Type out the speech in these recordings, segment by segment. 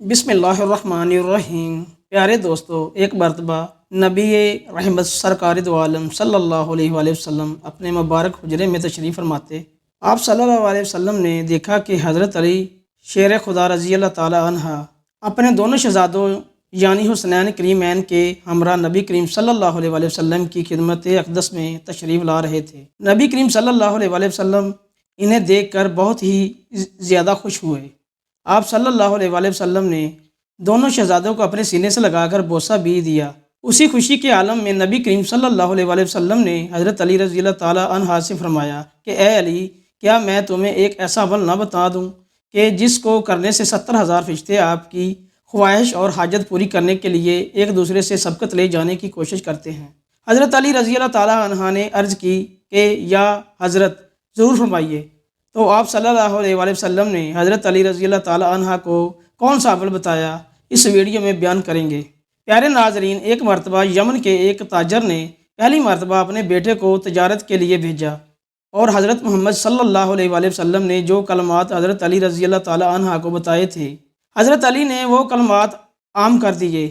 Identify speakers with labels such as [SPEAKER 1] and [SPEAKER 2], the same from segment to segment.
[SPEAKER 1] بسم اللہ الرحمن الرحیم۔ پیارے دوستو، ایک مرتبہ نبی رحمت سرکار دو عالم صلی اللہ علیہ وآلہ وسلم اپنے مبارک حجرے میں تشریف فرماتے۔ آپ صلی اللہ علیہ وسلم نے دیکھا کہ حضرت علی شیر خدا رضی اللہ تعالی عنہ اپنے دونوں شہزادوں یعنی حسنین کریمین کے ہمراہ نبی کریم صلی اللہ علیہ وآلہ وسلم کی خدمت اقدس میں تشریف لا رہے تھے۔ نبی کریم صلی اللہ علیہ وآلہ وسلم انہیں دیکھ کر بہت ہی زیادہ خوش ہوئے۔ آپ صلی اللہ علیہ وآلہ وسلم نے دونوں شہزادوں کو اپنے سینے سے لگا کر بوسہ بھی دیا۔ اسی خوشی کے عالم میں نبی کریم صلی اللہ علیہ وآلہ وسلم نے حضرت علی رضی اللہ تعالیٰ عنہ سے فرمایا کہ اے علی، کیا میں تمہیں ایک ایسا عمل نہ بتا دوں کہ جس کو کرنے سے 70,000 فرشتے آپ کی خواہش اور حاجت پوری کرنے کے لیے ایک دوسرے سے سبقت لے جانے کی کوشش کرتے ہیں۔ حضرت علی رضی اللہ تعالیٰ عنہ نے عرض کی کہ یا حضرت، ضرور فرمائیے۔ تو آپ صلی اللہ علیہ وآلہ وسلم نے حضرت علی رضی اللہ تعالیٰ عنہ کو کون سا عمل بتایا، اس ویڈیو میں بیان کریں گے۔ پیارے ناظرین، ایک مرتبہ یمن کے ایک تاجر نے پہلی مرتبہ اپنے بیٹے کو تجارت کے لیے بھیجا، اور حضرت محمد صلی اللہ علیہ وآلہ وسلم نے جو کلمات حضرت علی رضی اللہ تعالیٰ عنہ کو بتائے تھے، حضرت علی نے وہ کلمات عام کر دیے۔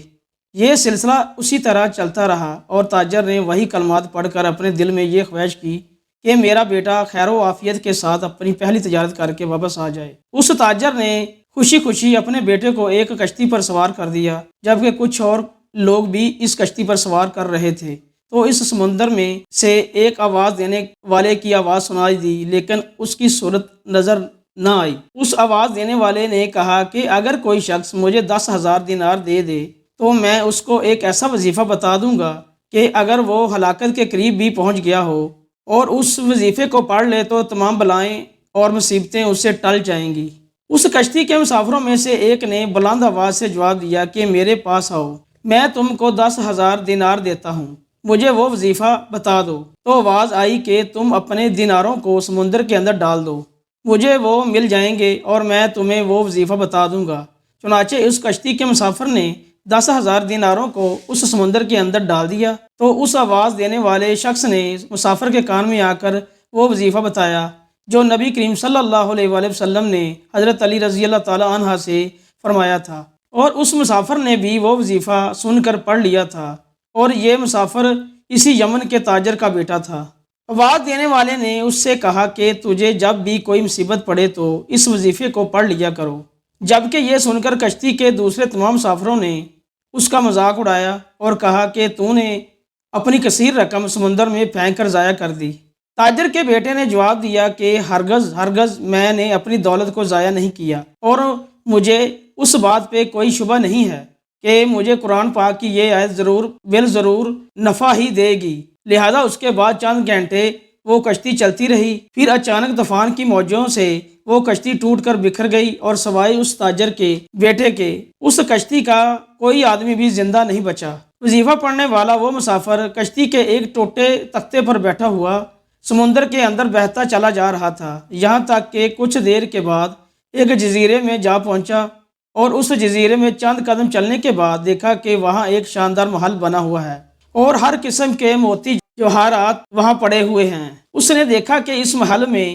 [SPEAKER 1] یہ سلسلہ اسی طرح چلتا رہا، اور تاجر نے وہی کلمات پڑھ کر اپنے دل میں یہ خواہش کی کہ میرا بیٹا خیر و عافیت کے ساتھ اپنی پہلی تجارت کر کے واپس آ جائے۔ اس تاجر نے خوشی خوشی اپنے بیٹے کو ایک کشتی پر سوار کر دیا، جبکہ کچھ اور لوگ بھی اس کشتی پر سوار کر رہے تھے۔ تو اس سمندر میں سے ایک آواز دینے والے کی آواز سنائی دی، لیکن اس کی صورت نظر نہ آئی۔ اس آواز دینے والے نے کہا کہ اگر کوئی شخص مجھے 10,000 دینار دے دے تو میں اس کو ایک ایسا وظیفہ بتا دوں گا کہ اگر وہ ہلاکت کے قریب بھی پہنچ گیا ہو اور اس وظیفے کو پڑھ لے تو تمام بلائیں اور مصیبتیں اس سے ٹل جائیں گی۔ اس کشتی کے مسافروں میں سے ایک نے بلند آواز سے جواب دیا کہ میرے پاس آؤ، میں تم کو 10,000 دینار دیتا ہوں، مجھے وہ وظیفہ بتا دو۔ تو آواز آئی کہ تم اپنے دیناروں کو سمندر کے اندر ڈال دو، مجھے وہ مل جائیں گے اور میں تمہیں وہ وظیفہ بتا دوں گا۔ چنانچہ اس کشتی کے مسافر نے 10,000 دیناروں کو اس سمندر کے اندر ڈال دیا۔ تو اس آواز دینے والے شخص نے مسافر کے کان میں آ کر وہ وظیفہ بتایا جو نبی کریم صلی اللہ علیہ وآلہ وسلم نے حضرت علی رضی اللہ تعالیٰ عنہ سے فرمایا تھا، اور اس مسافر نے بھی وہ وظیفہ سن کر پڑھ لیا تھا، اور یہ مسافر اسی یمن کے تاجر کا بیٹا تھا۔ آواز دینے والے نے اس سے کہا کہ تجھے جب بھی کوئی مصیبت پڑے تو اس وظیفے کو پڑھ لیا کرو، جبکہ یہ سن کر کشتی کے دوسرے تمام مسافروں نے اس کا مذاق اڑایا اور کہا کہ تو نے اپنی کثیر رقم سمندر میں پھینک کر ضائع کر دی۔ تاجر کے بیٹے نے جواب دیا کہ ہرگز ہرگز میں نے اپنی دولت کو ضائع نہیں کیا، اور مجھے اس بات پہ کوئی شبہ نہیں ہے کہ مجھے قرآن پاک کی یہ آیت ضرور نفع ہی دے گی۔ لہذا اس کے بعد چند گھنٹے وہ کشتی چلتی رہی، پھر اچانک طوفان کی موجوں سے وہ کشتی ٹوٹ کر بکھر گئی، اور سوائے اس تاجر کے بیٹے کے اس کشتی کا کوئی آدمی بھی زندہ نہیں بچا۔ وظیفہ پڑھنے والا وہ مسافر کشتی کے ایک ٹوٹے تختے پر بیٹھا ہوا سمندر کے اندر بہتا چلا جا رہا تھا، یہاں تک کہ کچھ دیر کے بعد ایک جزیرے میں جا پہنچا، اور اس جزیرے میں چند قدم چلنے کے بعد دیکھا کہ وہاں ایک شاندار محل بنا ہوا ہے، اور ہر قسم کے موتی جواہرات وہاں پڑے ہوئے ہیں۔ اس نے دیکھا کہ اس محل میں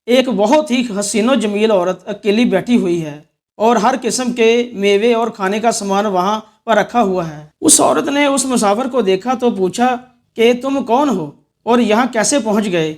[SPEAKER 1] ایک بہت ہی حسین و جمیل عورت اکیلی بیٹھی ہوئی ہے، اور ہر قسم کے میوے اور کھانے کا سامان وہاں پر رکھا ہوا ہے۔ اس عورت نے اس مسافر کو دیکھا تو پوچھا کہ تم کون ہو اور یہاں کیسے پہنچ گئے؟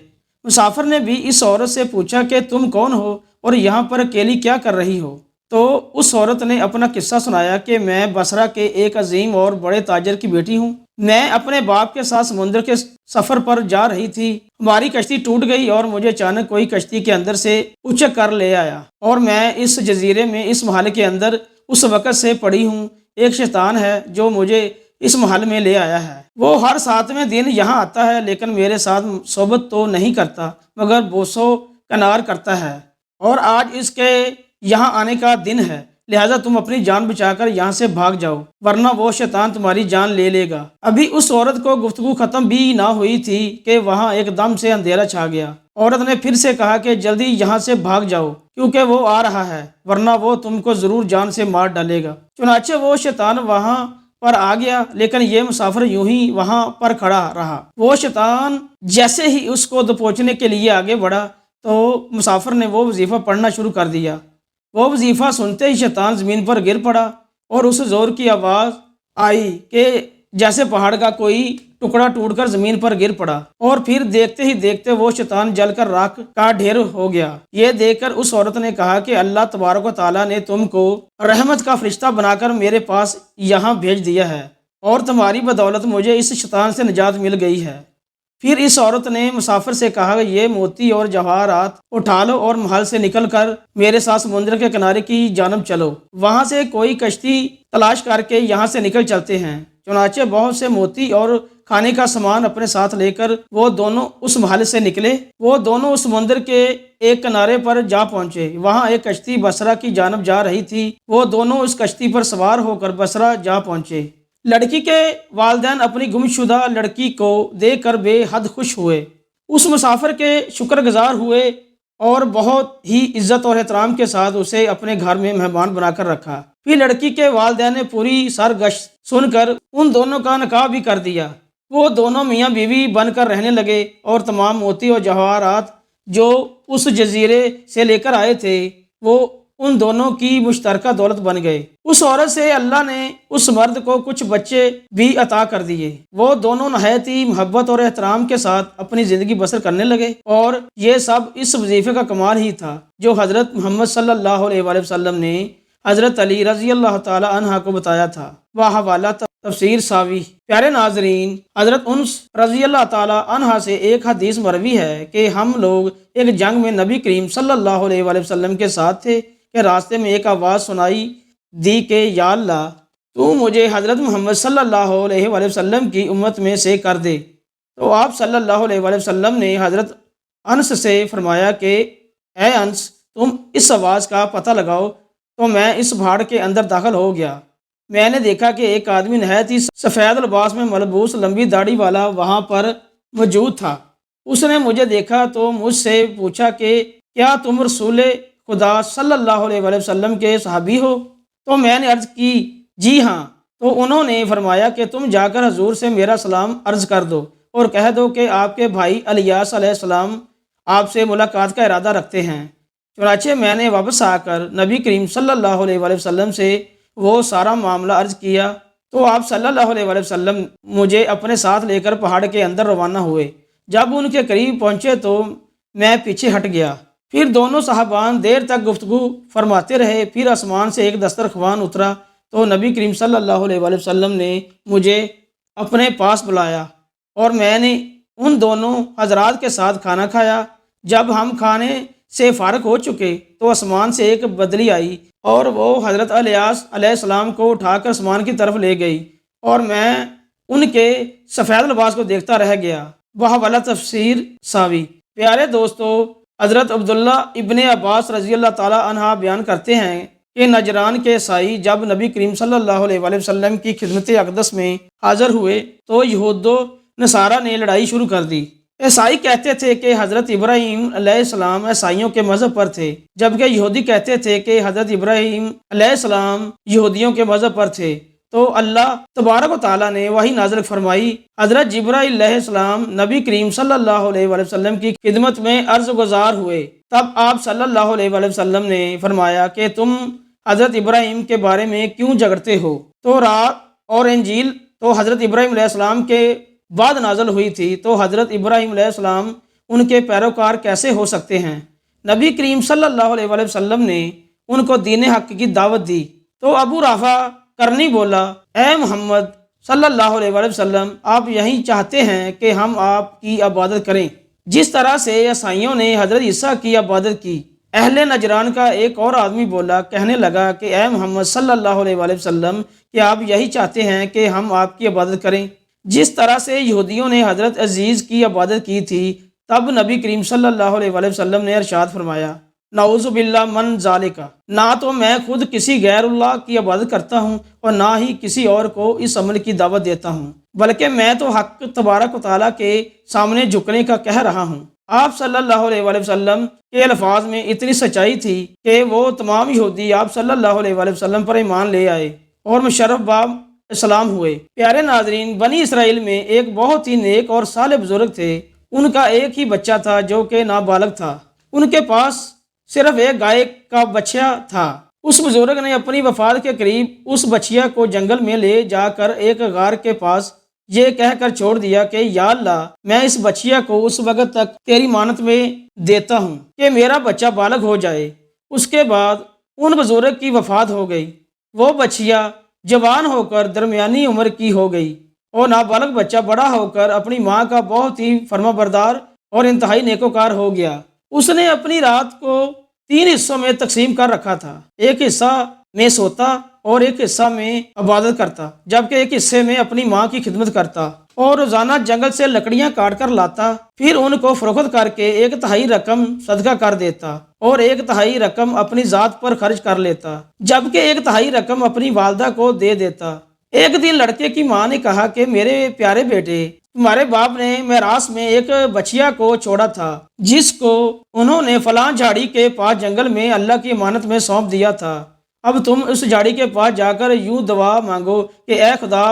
[SPEAKER 1] مسافر نے بھی اس عورت سے پوچھا کہ تم کون ہو اور یہاں پر اکیلی کیا کر رہی ہو؟ تو اس عورت نے اپنا قصہ سنایا کہ میں بصرہ کے ایک عظیم اور بڑے تاجر کی بیٹی ہوں، میں اپنے باپ کے ساتھ سمندر کے سفر پر جا رہی تھی، ہماری کشتی ٹوٹ گئی اور مجھے اچانک کوئی کشتی کے اندر سے اچک کر لے آیا، اور میں اس جزیرے میں اس محل کے اندر اس وقت سے پڑی ہوں۔ ایک شیطان ہے جو مجھے اس محل میں لے آیا ہے، وہ ہر 7ویں دن یہاں آتا ہے، لیکن میرے ساتھ صحبت تو نہیں کرتا مگر بوس و کنار کرتا ہے، اور آج اس کے یہاں آنے کا دن ہے، لہذا تم اپنی جان بچا کر یہاں سے بھاگ جاؤ، ورنہ وہ شیطان تمہاری جان لے لے گا۔ ابھی اس عورت کو گفتگو ختم بھی نہ ہوئی تھی کہ وہاں ایک دم سے اندھیرا چھا گیا۔ عورت نے پھر سے کہا کہ جلدی یہاں سے بھاگ جاؤ، کیونکہ وہ آ رہا ہے، ورنہ وہ تم کو ضرور جان سے مار ڈالے گا۔ چنانچہ وہ شیطان وہاں پر آ گیا، لیکن یہ مسافر یوں ہی وہاں پر کھڑا رہا۔ وہ شیطان جیسے ہی اس کو دبوچنے کے لیے آگے بڑھا تو مسافر نے وہ وظیفہ پڑھنا شروع کر دیا۔ وہ وظیفہ سنتے ہی شیطان زمین پر گر پڑا اور اس زور کی آواز آئی کہ جیسے پہاڑ کا کوئی ٹکڑا ٹوٹ کر زمین پر گر پڑا، اور پھر دیکھتے ہی دیکھتے وہ شیطان جل کر راکھ کا ڈھیر ہو گیا۔ یہ دیکھ کر اس عورت نے کہا کہ اللہ تبارک و تعالیٰ نے تم کو رحمت کا فرشتہ بنا کر میرے پاس یہاں بھیج دیا ہے، اور تمہاری بدولت مجھے اس شیطان سے نجات مل گئی ہے۔ پھر اس عورت نے مسافر سے کہا کہ یہ موتی اور جواہرات اٹھا لو اور محل سے نکل کر میرے ساتھ سمندر کے کنارے کی جانب چلو، وہاں سے کوئی کشتی تلاش کر کے یہاں سے نکل چلتے ہیں۔ چنانچہ بہت سے موتی اور کھانے کا سامان اپنے ساتھ لے کر وہ دونوں اس محل سے نکلے۔ وہ دونوں اس سمندر کے ایک کنارے پر جا پہنچے، وہاں ایک کشتی بصرہ کی جانب جا رہی تھی۔ وہ دونوں اس کشتی پر سوار ہو کر بصرہ جا پہنچے۔ لڑکی کے والدین اپنی گمشدہ لڑکی کو دیکھ کر بے حد خوش ہوئے، اس مسافر کے شکر گزار ہوئے اور بہت ہی عزت اور احترام کے ساتھ اسے اپنے گھر میں مہمان بنا کر رکھا۔ پھر لڑکی کے والدین نے پوری سرگشت سن کر ان دونوں کا نکاح بھی کر دیا۔ وہ دونوں میاں بیوی بن کر رہنے لگے، اور تمام موتی اور جواہرات جو اس جزیرے سے لے کر آئے تھے وہ ان دونوں کی مشترکہ دولت بن گئے۔ اس عورت سے اللہ نے اس مرد کو کچھ بچے بھی عطا کر دیے۔ وہ دونوں نہایت ہی محبت اور احترام کے ساتھ اپنی زندگی بسر کرنے لگے، اور یہ سب اس وظیفے کا کمال ہی تھا جو حضرت محمد صلی اللہ علیہ وآلہ وسلم نے حضرت علی رضی اللہ تعالی عنہ کو بتایا تھا۔ حوالہ تفسیر ساوی۔ پیارے ناظرین، حضرت انس رضی اللہ تعالی عنہ سے ایک حدیث مروی ہے کہ ہم لوگ ایک جنگ میں نبی کریم صلی اللہ علیہ وآلہ وسلم کے ساتھ تھے کہ راستے میں ایک آواز سنائی دی کہ یا اللہ تو مجھے حضرت محمد صلی اللہ علیہ وآلہ وسلم کی امت میں سے کر دے۔ تو آپ صلی اللہ علیہ وآلہ وسلم نے حضرت انس سے فرمایا کہ اے انس، تم اس آواز کا پتہ لگاؤ۔ تو میں اس بھاڑ کے اندر داخل ہو گیا۔ میں نے دیکھا کہ ایک آدمی نہایت ہی سفید لباس میں ملبوس لمبی داڑھی والا وہاں پر موجود تھا۔ اس نے مجھے دیکھا تو مجھ سے پوچھا کہ کیا تم رسول خدا صلی اللہ علیہ وآلہ وسلم کے صحابی ہو؟ تو میں نے عرض کی جی ہاں۔ تو انہوں نے فرمایا کہ تم جا کر حضور سے میرا سلام عرض کر دو اور کہہ دو کہ آپ کے بھائی الیاس علیہ السلام آپ سے ملاقات کا ارادہ رکھتے ہیں۔ چنانچہ میں نے واپس آ کر نبی کریم صلی اللہ علیہ وآلہ وسلم سے وہ سارا معاملہ عرض کیا، تو آپ صلی اللہ علیہ وآلہ وسلم مجھے اپنے ساتھ لے کر پہاڑ کے اندر روانہ ہوئے۔ جب ان کے قریب پہنچے تو میں پیچھے ہٹ گیا۔ پھر دونوں صحابان دیر تک گفتگو فرماتے رہے۔ پھر آسمان سے ایک دسترخوان اترا تو نبی کریم صلی اللہ علیہ وآلہ وسلم نے مجھے اپنے پاس بلایا اور میں نے ان دونوں حضرات کے ساتھ کھانا کھایا۔ جب ہم کھانے سے فارغ ہو چکے تو آسمان سے ایک بدلی آئی اور وہ حضرت الیاس علیہ السلام کو اٹھا کر آسمان کی طرف لے گئی، اور میں ان کے سفید لباس کو دیکھتا رہ گیا۔ حوالہ تفسیر ساوی۔ پیارے دوستو، حضرت عبداللہ ابن عباس رضی اللہ تعالی عنہ بیان کرتے ہیں کہ نجران کے عیسائی جب نبی کریم صلی اللہ علیہ وآلہ وسلم کی خدمت اقدس میں حاضر ہوئے تو یہود و نصارہ نے لڑائی شروع کر دی۔ عیسائی کہتے تھے کہ حضرت ابراہیم علیہ السلام عیسائیوں کے مذہب پر تھے، جبکہ یہودی کہتے تھے کہ حضرت ابراہیم علیہ السلام یہودیوں کے مذہب پر تھے۔ تو اللہ تبارک و تعالیٰ نے وحی نازل فرمائی۔ حضرت جبرائیل علیہ السلام نبی کریم صلی اللہ علیہ وآلہ وسلم کی خدمت میں عرض گزار ہوئے۔ تب آپ صلی اللہ علیہ وآلہ وسلم نے فرمایا کہ تم حضرت ابراہیم کے بارے میں کیوں جھگڑتے ہو؟ تو رات اور انجیل تو حضرت ابراہیم علیہ السلام کے بعد نازل ہوئی تھی، تو حضرت ابراہیم علیہ السلام ان کے پیروکار کیسے ہو سکتے ہیں؟ نبی کریم صلی اللہ علیہ وآلہ وسلم نے ان کو دین حق کی دعوت دی۔ تو ابو رافع کرنی بولا، اے محمد صلی اللہ علیہ وآلہ وسلم، آپ یہی چاہتے ہیں کہ ہم آپ کی عبادت کریں جس طرح سے عیسائیوں نے حضرت عیسیٰ کی عبادت کی۔ اہل نجران کا ایک اور آدمی بولا، کہنے لگا کہ اے محمد صلی اللہ علیہ وآلہ وسلم، کیا آپ یہی چاہتے ہیں کہ ہم آپ کی عبادت کریں جس طرح سے یہودیوں نے حضرت عزیز کی عبادت کی تھی؟ تب نبی کریم صلی اللہ علیہ وآلہ وسلم نے ارشاد فرمایا، نعوذ باللہ من ذالک، نہ تو میں خود کسی غیر اللہ کی عبادت کرتا ہوں اور نہ ہی کسی اور کو اس عمل کی دعوت دیتا ہوں، بلکہ میں تو حق تبارک و تعالیٰ کے سامنے جھکنے کا کہہ رہا ہوں۔ آپ صلی اللہ علیہ وآلہ وسلم کے الفاظ میں اتنی سچائی تھی کہ وہ تمام یہودی آپ صلی اللہ علیہ وآلہ وسلم پر ایمان لے آئے اور مشرف باب اسلام ہوئے۔ پیارے ناظرین، بنی اسرائیل میں ایک بہت ہی نیک اور صالح بزرگ تھے۔ ان کا ایک ہی بچہ تھا جو کہ نابالغ تھا۔ ان کے پاس صرف ایک گائے کا بچہ تھا۔ اس بزرگ نے اپنی وفات کے قریب اس بچیا کو جنگل میں لے جا کر ایک غار کے پاس یہ کہہ کر چھوڑ دیا کہ یا اللہ، میں اس بچیا کو اس وقت تک تیری مانت میں دیتا ہوں کہ میرا بچہ بالغ ہو جائے۔ اس کے بعد ان بزرگ کی وفات ہو گئی۔ وہ بچیا جوان ہو کر درمیانی عمر کی ہو گئی اور نابالغ بچہ بڑا ہو کر اپنی ماں کا بہت ہی فرما بردار اور انتہائی نیکوکار ہو گیا۔ اس نے اپنی رات کو 3 حصوں میں تقسیم کر رکھا تھا، ایک حصہ میں سوتا اور ایک حصہ میں عبادت کرتا، جبکہ ایک حصے میں اپنی ماں کی خدمت کرتا اور روزانہ جنگل سے لکڑیاں کاٹ کر لاتا، پھر ان کو فروخت کر کے 1/3 رقم صدقہ کر دیتا اور 1/3 رقم اپنی ذات پر خرچ کر لیتا، جبکہ 1/3 رقم اپنی والدہ کو دے دیتا۔ ایک دن لڑکے کی ماں نے کہا کہ میرے پیارے بیٹے، تمہارے باپ نے میراث میں ایک بچیا کو چھوڑا تھا جس کو انہوں نے فلاں جھاڑی کے پاس جنگل میں اللہ کی امانت میں سونپ دیا تھا۔ اب تم اس جھاڑی کے پاس جا کر یوں دعا مانگو کہ اے خدا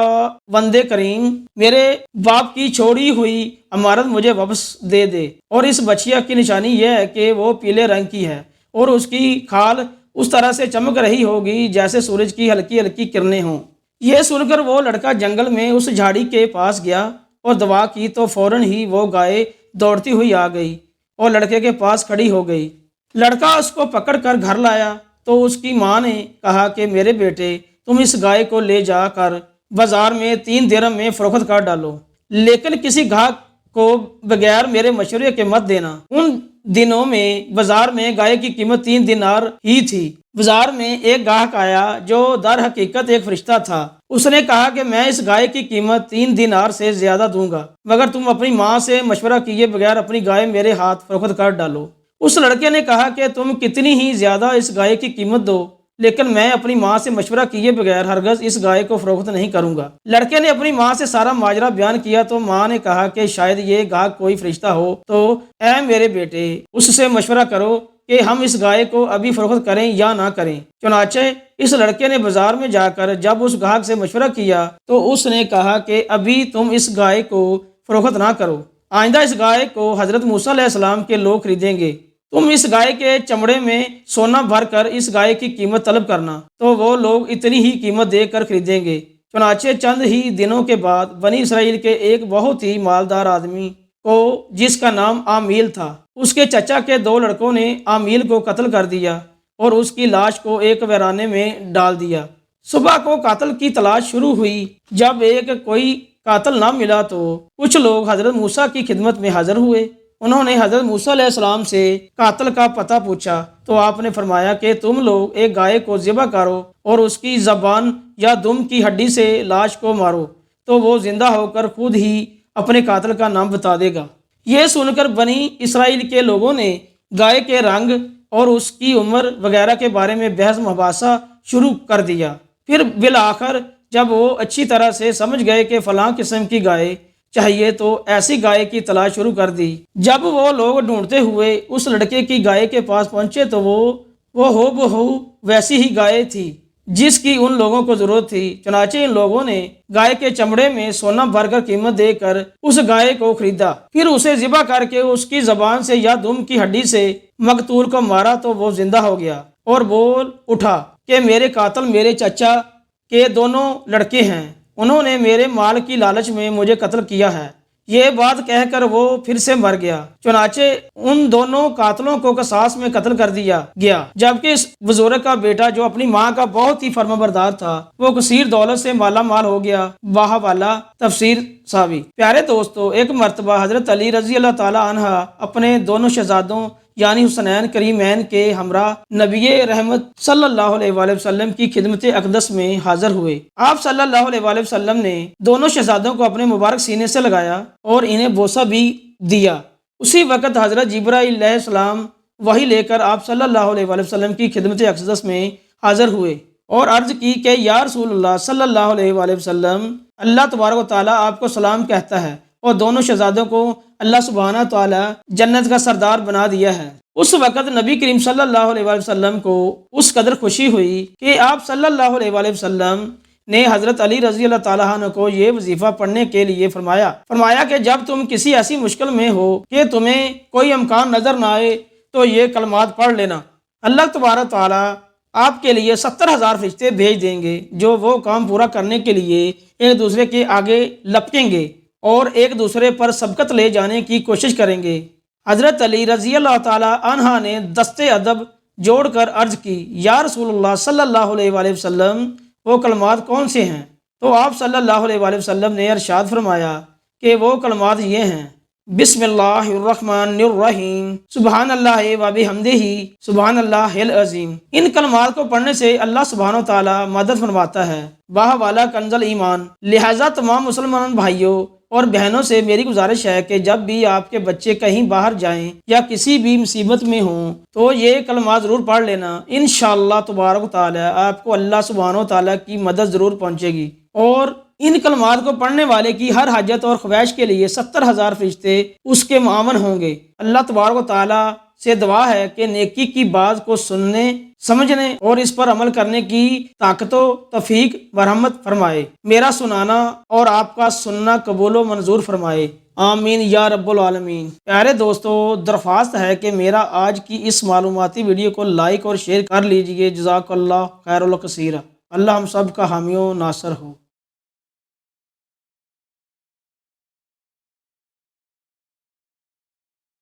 [SPEAKER 1] بندے کریم، میرے باپ کی چھوڑی ہوئی امانت مجھے واپس دے دے۔ اور اس بچیا کی نشانی یہ ہے کہ وہ پیلے رنگ کی ہے اور اس کی کھال اس طرح سے چمک رہی ہوگی جیسے سورج کی ہلکی ہلکی کرنیں ہوں۔ یہ سن کر وہ لڑکا جنگل میں اس جھاڑی کے پاس گیا اور دعا کی تو فوراً ہی وہ گائے دوڑتی ہوئی آ گئی اور لڑکے کے پاس کھڑی ہو گئی۔ لڑکا اس کو پکڑ کر گھر لایا تو اس کی ماں نے کہا کہ میرے بیٹے، تم اس گائے کو لے جا کر بازار میں 3 درہم میں فروخت کر ڈالو، لیکن کسی گاہک کو بغیر میرے مشورے کے مت دینا۔ ان دنوں میں بازار میں گائے کی قیمت 3 دینار ہی تھی۔ بازار میں ایک گاہک آیا جو در حقیقت ایک فرشتہ تھا۔ اس نے کہا کہ میں اس گائے کی قیمت 3 دینار سے زیادہ دوں گا مگر تم اپنی ماں سے مشورہ کیے بغیر اپنی گائے میرے ہاتھ فروخت کر ڈالو۔ اس لڑکے نے کہا کہ تم کتنی ہی زیادہ اس گائے کی قیمت دو، لیکن میں اپنی ماں سے مشورہ کیے بغیر ہرگز اس گائے کو فروخت نہیں کروں گا۔ لڑکے نے اپنی ماں سے سارا ماجرا بیان کیا تو ماں نے کہا کہ شاید یہ گاہک کوئی فرشتہ ہو، تو اے میرے بیٹے، اس سے مشورہ کرو کہ ہم اس گائے کو ابھی فروخت کریں یا نہ کریں۔ چنانچہ اس لڑکے نے بازار میں جا کر جب اس گاہک سے مشورہ کیا تو اس نے کہا کہ ابھی تم اس گائے کو فروخت نہ کرو، آئندہ اس گائے کو حضرت موسیٰ علیہ السلام کے لوگ خریدیں گے۔ تم اس گائے کے چمڑے میں سونا بھر کر اس گائے کی قیمت طلب کرنا تو وہ لوگ اتنی ہی قیمت دے کر خریدیں گے۔ چنانچہ چند ہی دنوں کے بعد بنی اسرائیل کے ایک بہت ہی مالدار آدمی کو جس کا نام عامیل تھا، اس کے چچا کے 2 لڑکوں نے عامیل کو قتل کر دیا اور اس کی لاش کو ایک ویرانے میں ڈال دیا۔ صبح کو قاتل کی تلاش شروع ہوئی۔ جب ایک کوئی قاتل نہ ملا تو کچھ لوگ حضرت موسیٰ کی خدمت میں حاضر ہوئے۔ انہوں نے حضرت موسیٰ علیہ السلام سے قاتل کا پتہ پوچھا تو آپ نے فرمایا کہ تم لوگ ایک گائے کو ذبح کرو اور اس کی زبان یا دم کی ہڈی سے لاش کو مارو تو وہ زندہ ہو کر خود ہی اپنے قاتل کا نام بتا دے گا۔ یہ سن کر بنی اسرائیل کے لوگوں نے گائے کے رنگ اور اس کی عمر وغیرہ کے بارے میں بحث مباحثہ شروع کر دیا۔ پھر بالآخر جب وہ اچھی طرح سے سمجھ گئے کہ فلاں قسم کی گائے چاہیے تو ایسی گائے کی تلاش شروع کر دی۔ جب وہ لوگ ڈھونڈتے ہوئے اس لڑکے کی گائے کے پاس پہنچے تو وہ ہو بہو ویسی ہی گائے تھی جس کی ان لوگوں کو ضرورت تھی۔ چنانچہ ان لوگوں نے گائے کے چمڑے میں سونا بھر کر قیمت دے کر اس گائے کو خریدا، پھر اسے ذبح کر کے اس کی زبان سے یا دم کی ہڈی سے مقتول کو مارا تو وہ زندہ ہو گیا اور بول اٹھا کہ میرے قاتل میرے چچا کے 2 لڑکے ہیں، انہوں نے میرے مال کی لالچ میں مجھے قتل کیا ہے۔ یہ بات کہہ کر وہ پھر سے مر گیا۔ چنانچہ ان 2 قاتلوں کو قصاص میں قتل کر دیا گیا، جبکہ اس بزرگ کا بیٹا جو اپنی ماں کا بہت ہی فرمانبردار تھا وہ کثیر دولت سے مالا مال ہو گیا۔ واہ والا تفسیر ساوی۔ پیارے دوستو، ایک مرتبہ حضرت علی رضی اللہ تعالی عنہ اپنے 2 شہزادوں یعنی حسنین کریمین کے ہمراہ نبی رحمت صلی اللہ علیہ وآلہ وسلم کی خدمت اقدس میں حاضر ہوئے۔ آپ صلی اللہ علیہ وآلہ وسلم نے 2 شہزادوں کو اپنے مبارک سینے سے لگایا اور انہیں بوسہ بھی دیا۔ اسی وقت حضرت جبرائیل علیہ السلام وحی لے کر آپ صلی اللہ علیہ وآلہ وسلم کی خدمت اقدس میں حاضر ہوئے اور عرض کی کہ یا رسول اللہ صلی اللہ علیہ وآلہ وسلم، اللہ تبارک و تعالیٰ آپ کو سلام کہتا ہے اور 2 شہزادوں کو اللہ سبحانہ تعالیٰ جنت کا سردار بنا دیا ہے۔ اس وقت نبی کریم صلی اللہ علیہ وآلہ وسلم کو اس قدر خوشی ہوئی کہ آپ صلی اللہ علیہ وآلہ وسلم نے حضرت علی رضی اللہ تعالیٰ عنہ کو یہ وظیفہ پڑھنے کے لیے فرمایا کہ جب تم کسی ایسی مشکل میں ہو کہ تمہیں کوئی امکان نظر نہ آئے تو یہ کلمات پڑھ لینا، اللہ تبارک تعالیٰ آپ کے لیے 70,000 فرشتے بھیج دیں گے جو وہ کام پورا کرنے کے لیے ایک دوسرے کے آگے لپٹیں گے اور ایک دوسرے پر سبقت لے جانے کی کوشش کریں گے۔ حضرت علی رضی اللہ تعالیٰ عنہ نے دست ادب جوڑ کر عرض کی، یا رسول اللہ صلی اللہ علیہ وآلہ وسلم وہ کلمات کون سے ہیں؟ تو آپ صلی اللہ علیہ وآلہ وسلم نے ارشاد فرمایا کہ وہ کلمات یہ ہیں: بسم اللہ الرحمن الرحیم، سبحان اللہ و بحمدہ، سبحان اللہ العظیم۔ ان کلمات کو پڑھنے سے اللہ سبحانہ و تعالیٰ مدد فرماتا ہے۔ باہ والا کنز ایمان، لہٰذا تمام مسلمان بھائیوں اور بہنوں سے میری گزارش ہے کہ جب بھی آپ کے بچے کہیں باہر جائیں یا کسی بھی مصیبت میں ہوں تو یہ کلمات ضرور پڑھ لینا۔ انشاءاللہ تبارک و تعالیٰ آپ کو اللہ سبحانہ و تعالیٰ کی مدد ضرور پہنچے گی، اور ان کلمات کو پڑھنے والے کی ہر حاجت اور خواہش کے لیے 70,000 فرشتے اس کے معاون ہوں گے۔ اللہ تبارک و تعالیٰ سے دعا ہے کہ نیکی کی بات کو سننے، سمجھنے اور اس پر عمل کرنے کی طاقت و توفیق برحمت فرمائے، میرا سنانا اور آپ کا سننا قبول و منظور فرمائے، آمین یا رب العالمین۔ پیارے دوستو، درخواست ہے کہ میرا آج کی اس معلوماتی ویڈیو کو لائک اور شیئر کر لیجئے۔ جزاک اللہ خیر الکثیر۔ اللہ ہم سب کا حامی و ناصر ہو۔